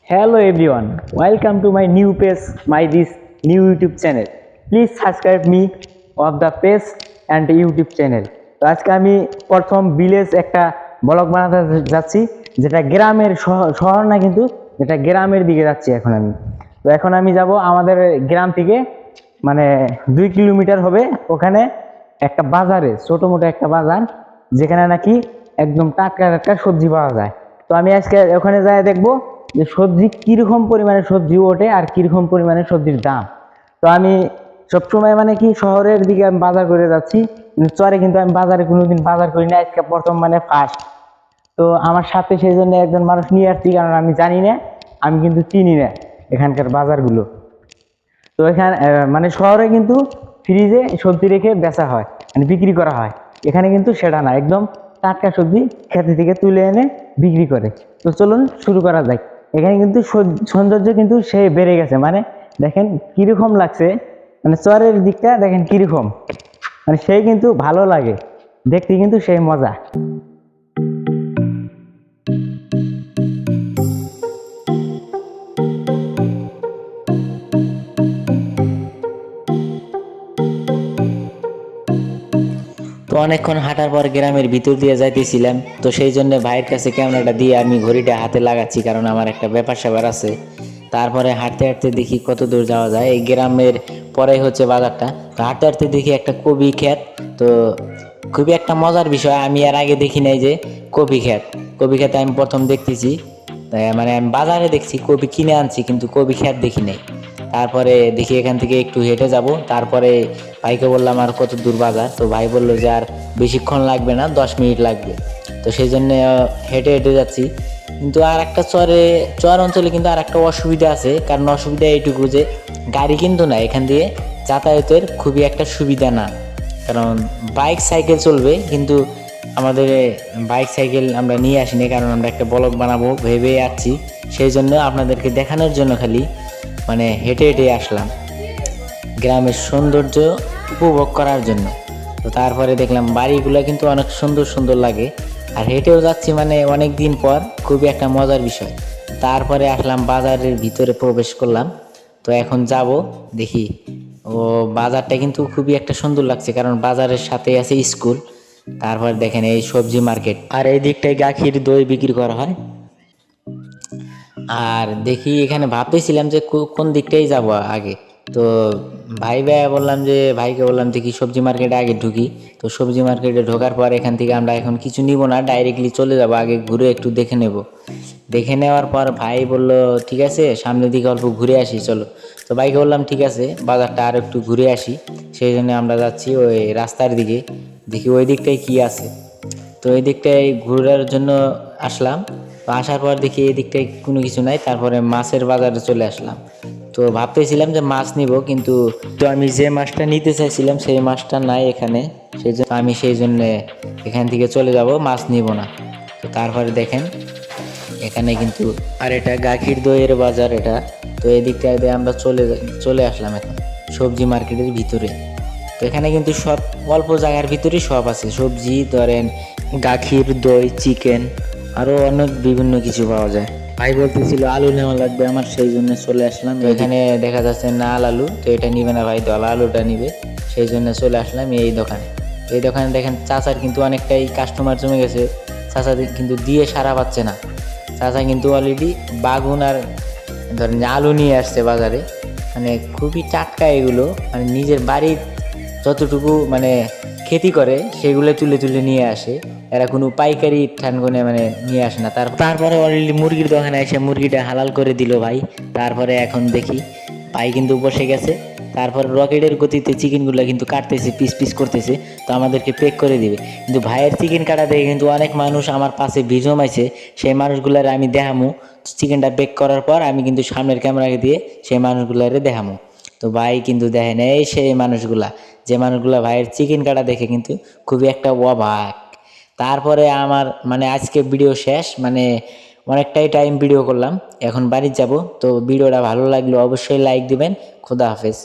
Hello everyone, welcome to my new page, my this new YouTube channel. Please subscribe me of the page and YouTube channel. তো আজকে আমি প্রথম village একটা blog বানাতে যাচ্ছি, যেটা গ্রামের শহর না, কিন্তু যেটা গ্রামের দিকে যাচ্ছি এখন আমি। তো এখন আমি যাব আমাদের গ্রাম থেকে মানে 2 কিলোমিটার হবে, ওখানে একটা বাজারে, ছোট মোটো একটা বাজার, যেখানে নাকি একদম টাটকা টাটকা সবজি পাওয়া যায়। তো আমি আজকে ওখানে যাই দেখবো যে সবজি কিরকম পরিমাণে সবজি ওঠে আর কিরকম পরিমাণে সবজির দাম। তো আমি সবসময় মানে কি শহরের দিকে আমি বাজার করে যাচ্ছি, কিন্তু চরে কিন্তু আমি বাজারে কোনোদিন বাজার করি না, আজকে প্রথম মানে ফার্স্ট। তো আমার সাথে সেই জন্য একজন মানুষ নিয়ে আসছি, কারণ আমি জানি না, আমি কিন্তু চিনি না এখানকার বাজারগুলো। তো এখানে মানে শহরে কিন্তু ফ্রিজে সবজি রেখে বেচা হয়, মানে বিক্রি করা হয়। এখানে কিন্তু সেটা না, একদম টাটকা সবজি খেতে থেকে তুলে এনে বিক্রি করে। তো চলুন শুরু করা যাক। এখানে কিন্তু সৌন্দর্য কিন্তু সে বেড়ে গেছে, মানে দেখেন কিরকম লাগছে, মানে চরের দিকটা দেখেন কিরকম, মানে সেই কিন্তু ভালো লাগে দেখতে, কিন্তু সেই মজা। তো অনেকক্ষণ হাঁটার পর গ্রামের ভিতর দিয়ে যাইতেছিলাম, তো সেই জন্য ভাইয়ের কাছে ক্যামেরাটা দিয়ে আমি ঘড়িটা হাতে লাগাচ্ছি, কারণ আমার একটা ব্যাপার স্যাপার আছে। তারপরে হাঁটতে হাঁটতে দেখি কত দূর যাওয়া যায়। এই গ্রামের পরে হচ্ছে বাজারটা। তো হাঁটতে হাঁটতে দেখি একটা কপি ক্ষেত। তো খুবই একটা মজার বিষয়, আমি আর আগে দেখি নাই যে কপি ক্ষেত আমি প্রথম দেখতেছি। মানে আমি বাজারে দেখছি কপি কিনে আনছি, কিন্তু কপি ক্ষেত দেখি নাই। তারপরে দেখি এখান থেকে একটু হেঁটে যাব। তারপরে ভাইকে বললাম আর কত দূর বাজার, তো ভাই বললো যে আর বেশিক্ষণ লাগবে না, 10 মিনিট লাগবে। তো সেই জন্য হেঁটে হেঁটে যাচ্ছি। কিন্তু আর একটা চর অঞ্চলে কিন্তু আর একটা অসুবিধা আছে, কারণ অসুবিধা এইটুকু যে গাড়ি কিন্তু না, এখান দিয়ে যাতায়াতের খুবই একটা সুবিধা না। কারণ বাইক সাইকেল চলবে, কিন্তু আমাদের বাইক সাইকেল আমরা নিয়ে আসিনি, কারণ আমরা একটা ব্লগ বানাবো ভেবে আসছি। সেই জন্য আপনাদেরকে দেখানোর জন্য খালি মানে হেঁটে হেঁটে আসলাম গ্রামের সৌন্দর্য উপভোগ করার জন্য। তো তারপরে দেখলাম বাড়িগুলো কিন্তু অনেক সুন্দর সুন্দর লাগে, আর হেঁটেও যাচ্ছি, মানে অনেক দিন পর, খুবই একটা মজার বিষয়। তারপরে আসলাম বাজারের ভিতরে প্রবেশ করলাম। তো এখন যাব দেখি। ও বাজারটা কিন্তু খুবই একটা সুন্দর লাগছে, কারণ বাজারের সাথে আছে স্কুল। তারপর দেখেন এই সবজি মার্কেট, আর এই দিকটায় গাখির দই বিক্রি করা হয়। আর দেখি এখানে ভাবতেছিলাম যে কোন দিকটাই যাব আগে। তো ভাইকে বললাম দেখি সবজি মার্কেটে আগে ঢুকি। তো সবজি মার্কেটে ঢোকার পর এখান থেকে আমরা এখন কিছু নিব না, ডাইরেক্টলি চলে যাব, আগে ঘুরে একটু দেখে নেব। দেখে নেওয়ার পর ভাই বলল ঠিক আছে, সামনের দিকে অল্প ঘুরে আসি চলো। তো ভাইকে বললাম ঠিক আছে, বাজারটা আর একটু ঘুরে আসি। সেই জন্য আমরা যাচ্ছি ওই রাস্তার দিকে, দেখি ওই দিকটায় কি আছে। তো এই দিকটায় ঘোরার জন্য আসলাম। তো আসার পর দেখি এই দিকটায় কোনো কিছু নাই, তারপরে মাছের বাজারে চলে আসলাম। তো ভাবতেছিলাম যে মাছ নিব, কিন্তু তো আমি যে মাছটা নিতে চাইছিলাম সেই মাছটা নাই এখানে। সেই জন্য এখান থেকে চলে যাব, মাছ নিব না। তো তারপরে দেখেন এখানে কিন্তু, আর এটা গাখির দইয়ের বাজার এটা। তো এই দিকটায় আমরা চলে আসলাম এখন সবজি মার্কেটের ভিতরে। তো এখানে কিন্তু সব অল্প জায়গার ভিতরেই সব আছে, সবজি ধরেন গাখির দই, চিকেন, আরও অনেক বিভিন্ন কিছু পাওয়া যায়। ভাই বলতেছিল আলু নেওয়া লাগবে আমার, সেই জন্য চলে আসলাম। এখানে দেখা যাচ্ছে নাল আলু, তো এটা নিবে না ভাই, দলা আলুটা নিবে। সেই জন্য চলে আসলাম এই দোকানে। এই দোকানে দেখেন চাচার কিন্তু অনেকটাই কাস্টমার জমে গেছে। চাচা কিন্তু দিয়ে সারা পাচ্ছে না। চাচা কিন্তু অলরেডি বাগুন আর ধরেন আলু নিয়ে আসছে বাজারে, মানে খুবই টাটকা এগুলো, মানে নিজের বাড়ির যতটুকু মানে খেতি করে সেগুলো তুলে তুলে নিয়ে আসে। এরা কোনো পাইকারি ঠানগনে মানে নিয়ে আসে না। তারপরে অলরেডি মুরগির দোকানে এসে মুরগিটা হালাল করে দিল ভাই। তারপরে এখন দেখি ভাই কিন্তু বসে গেছে। তারপর রকেটের গতিতে চিকেনগুলো কিন্তু কাটতেছে, পিস পিস করতেছে, তো আমাদেরকে পেক করে দিবে। কিন্তু ভাইয়ের চিকেন কাটা দেখে কিন্তু অনেক মানুষ আমার পাশে ভিড় জমাইছে, সেই মানুষগুলার আমি দেখামু। চিকেনটা পেক করার পর আমি কিন্তু সামনের ক্যামেরাকে দিয়ে সেই মানুষগুলারে দেখামু। তো ভাই কিন্তু দেখেন এই সেই মানুষগুলা, যে মানুষগুলা ভাইয়ের চিকেন কাটা দেখে কিন্তু খুবই একটা অবাক। তারপরে আমার মানে আজকে ভিডিও শেষ, মানে অনেকটাই টাইম ভিডিও করলাম, এখন বাড়ি যাব। তো ভিডিওটা ভালো লাগলে অবশ্যই লাইক দিবেন। খোদা হাফেজ।